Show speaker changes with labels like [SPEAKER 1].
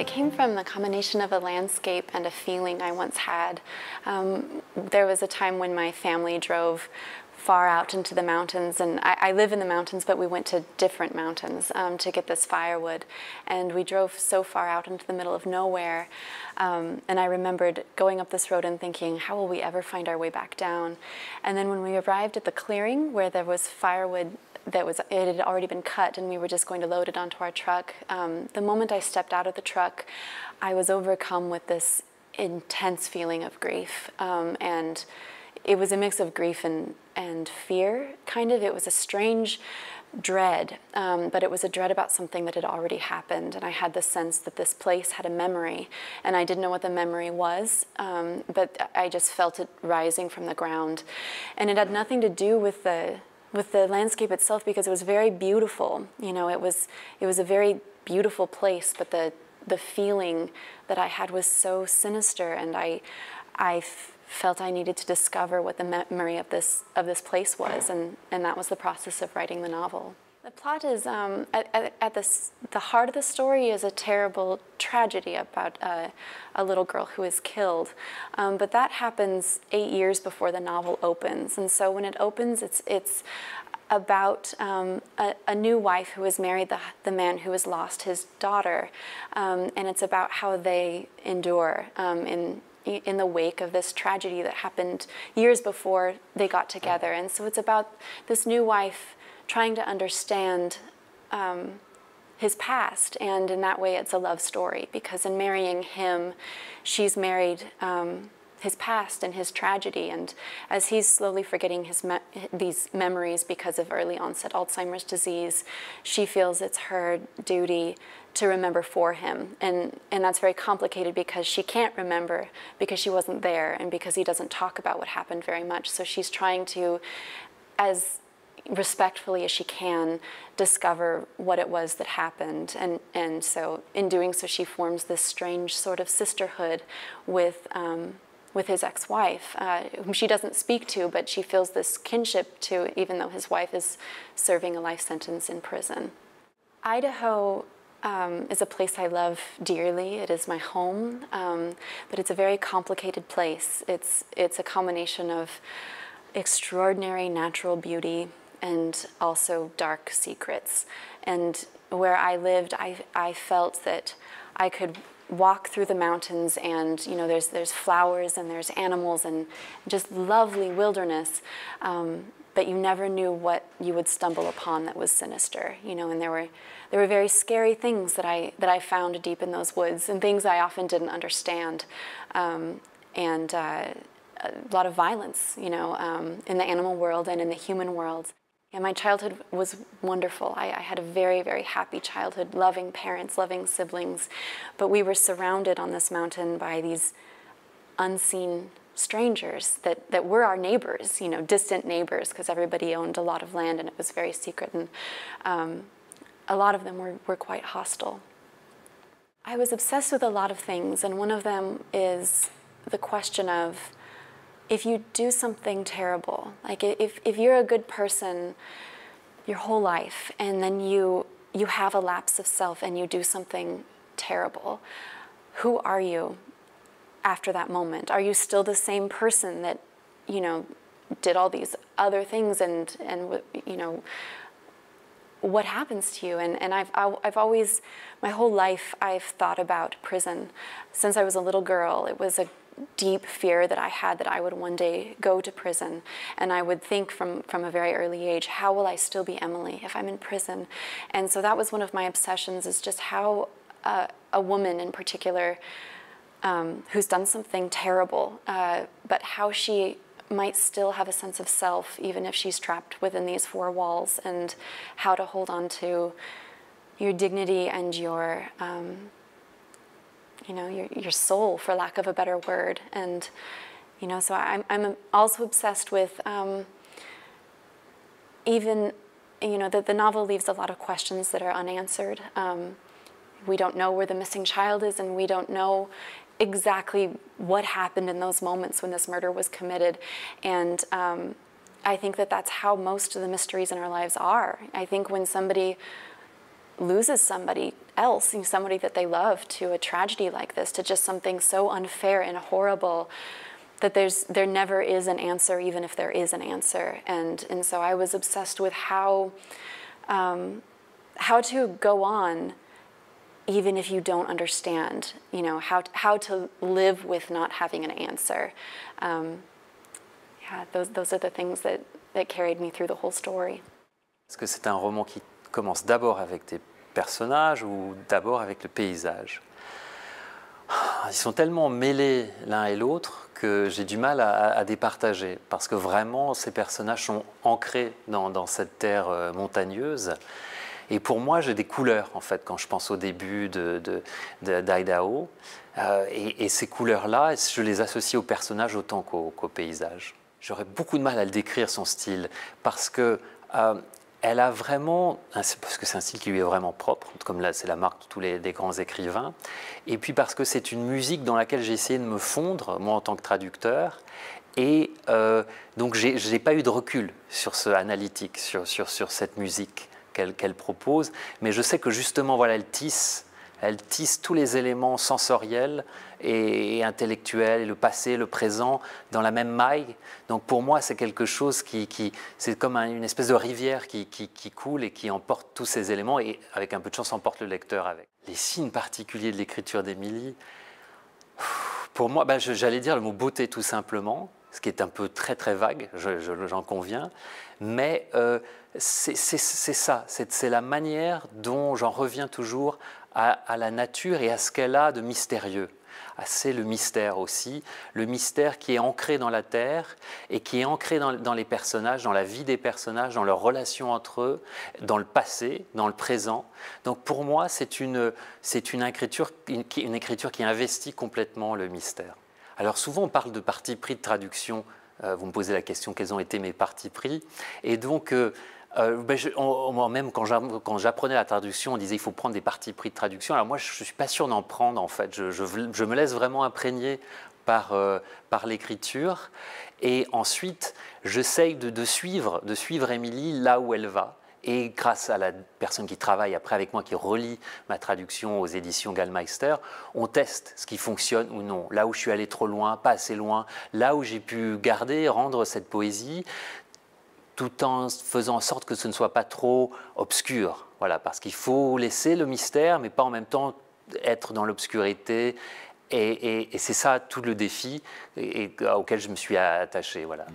[SPEAKER 1] It came from the combination of a landscape and a feeling I once had. There was a time when my family drove far out into the mountains, and I live in the mountains, but we went to different mountains to get this firewood, and we drove so far out into the middle of nowhere, and I remembered going up this road and thinking, how will we ever find our way back down? And then when we arrived at the clearing where there was firewood it had already been cut, and we were just going to load it onto our truck, the moment I stepped out of the truck, I was overcome with this intense feeling of grief, and it was a mix of grief and fear, kind of. It was a strange dread, but it was a dread about something that had already happened, and I had the sense that this place had a memory, and I didn't know what the memory was, but I just felt it rising from the ground, and it had nothing to do with the landscape itself, because it was very beautiful. You know, it was a very beautiful place, but the feeling that I had was so sinister, and I felt I needed to discover what the memory of this place was, and that was the process of writing the novel. The plot is, at the heart of the story is a terrible tragedy about a little girl who is killed, but that happens 8 years before the novel opens, and so when it opens, it's about a new wife who has married the man who has lost his daughter, and it's about how they endure in the wake of this tragedy that happened years before they got together. And so it's about this new wife trying to understand his past, and in that way it's a love story, because in marrying him, she's married his past and his tragedy, and as he's slowly forgetting these memories because of early onset Alzheimer's disease, she feels it's her duty to remember for him, and that's very complicated because she can't remember because she wasn't there, and because he doesn't talk about what happened very much, so she's trying to, as respectfully as she can, discover what it was that happened, and so in doing so she forms this strange sort of sisterhood with his ex-wife, whom she doesn't speak to, but she feels this kinship to, even though his wife is serving a life sentence in prison. Idaho is a place I love dearly. It is my home, but it's a very complicated place. It's a combination of extraordinary natural beauty and also dark secrets. And where I lived, I felt that I could walk through the mountains, and you know, there's flowers and there's animals and just lovely wilderness, but you never knew what you would stumble upon that was sinister, you know, and there were very scary things that I found deep in those woods, and things I often didn't understand, and a lot of violence, you know, in the animal world and in the human world. And my childhood was wonderful. I had a very, very happy childhood, loving parents, loving siblings, but we were surrounded on this mountain by these unseen strangers that were our neighbors, you know, distant neighbors, because everybody owned a lot of land and it was very secret, and a lot of them were quite hostile. I was obsessed with a lot of things, and one of them is the question of, if you do something terrible, like if you're a good person your whole life, and then you have a lapse of self and you do something terrible, who are you after that moment? Are you still the same person that, you know, did all these other things, and you know, what happens to you? And I've always, my whole life, I've thought about prison. Since I was a little girl, it was a deep fear that I had that I would one day go to prison, and I would think from a very early age, how will I still be Emily if I'm in prison? And so that was one of my obsessions, is just how a woman in particular who's done something terrible, but how she might still have a sense of self even if she's trapped within these four walls, and how to hold on to your dignity and your you know, your soul, for lack of a better word. And you know, so I'm also obsessed with even, you know, the novel leaves a lot of questions that are unanswered. We don't know where the missing child is, and we don't know exactly what happened in those moments when this murder was committed. And I think that that's how most of the mysteries in our lives are. I think when somebody loses somebody, else, somebody that they love, to a tragedy like this, to just something so unfair and horrible that there never is an answer, even if there is an answer. And so I was obsessed with how to go on even if you don't understand, how to live with not having an answer. Yeah, those are the things that carried me through the whole story.
[SPEAKER 2] Est-ce que c'est un roman qui commence d'abord avec des personnages ou d'abord avec le paysage? Ils sont tellement mêlés l'un et l'autre que j'ai du mal à départager, parce que vraiment ces personnages sont ancrés dans cette terre montagneuse. Et pour moi, j'ai des couleurs, en fait, quand je pense au début d'Idaho. Et ces couleurs-là, je les associe aux personnages autant qu'au paysage. J'aurais beaucoup de mal à le décrire, son style, parce que elle a vraiment, parce que c'est un style qui lui est vraiment propre, comme là c'est la marque de tous des grands écrivains, et puis parce que c'est une musique dans laquelle j'ai essayé de me fondre, moi en tant que traducteur, et donc je n'ai pas eu de recul sur ce analytique, sur cette musique qu'elle propose, mais je sais que justement, voilà, elle tisse tous les éléments sensoriels et intellectuels, et le passé, le présent, dans la même maille. Donc pour moi, c'est quelque chose c'est comme une espèce de rivière qui coule et qui emporte tous ces éléments, et avec un peu de chance, emporte le lecteur avec. Les signes particuliers de l'écriture d'Émilie, pour moi, j'allais dire le mot beauté tout simplement, ce qui est un peu très très vague, j'en conviens, mais c'est ça, c'est la manière dont j'en reviens toujours à la nature et à ce qu'elle a de mystérieux. C'est le mystère aussi, le mystère qui est ancré dans la terre et qui est ancré dans les personnages, dans la vie des personnages, dans leurs relations entre eux, dans le passé, dans le présent. Donc pour moi, c'est une écriture qui investit complètement le mystère. Alors souvent on parle de parti pris de traduction, vous me posez la question quels ont été mes partis pris, et donc même quand j'apprenais la traduction, on disait il faut prendre des partis pris de traduction. Alors moi je ne suis pas sûr d'en prendre en fait, je me laisse vraiment imprégner par l'écriture, et ensuite j'essaye de suivre Émilie là où elle va. Et grâce à la personne qui travaille après avec moi, qui relit ma traduction aux éditions GALLMEISTER, on teste ce qui fonctionne ou non. Là où je suis allé trop loin, pas assez loin, là où j'ai pu rendre cette poésie, tout en faisant en sorte que ce ne soit pas trop obscur. Voilà, parce qu'il faut laisser le mystère, mais pas en même temps être dans l'obscurité. Et c'est ça tout le défi auquel je me suis attaché. Voilà.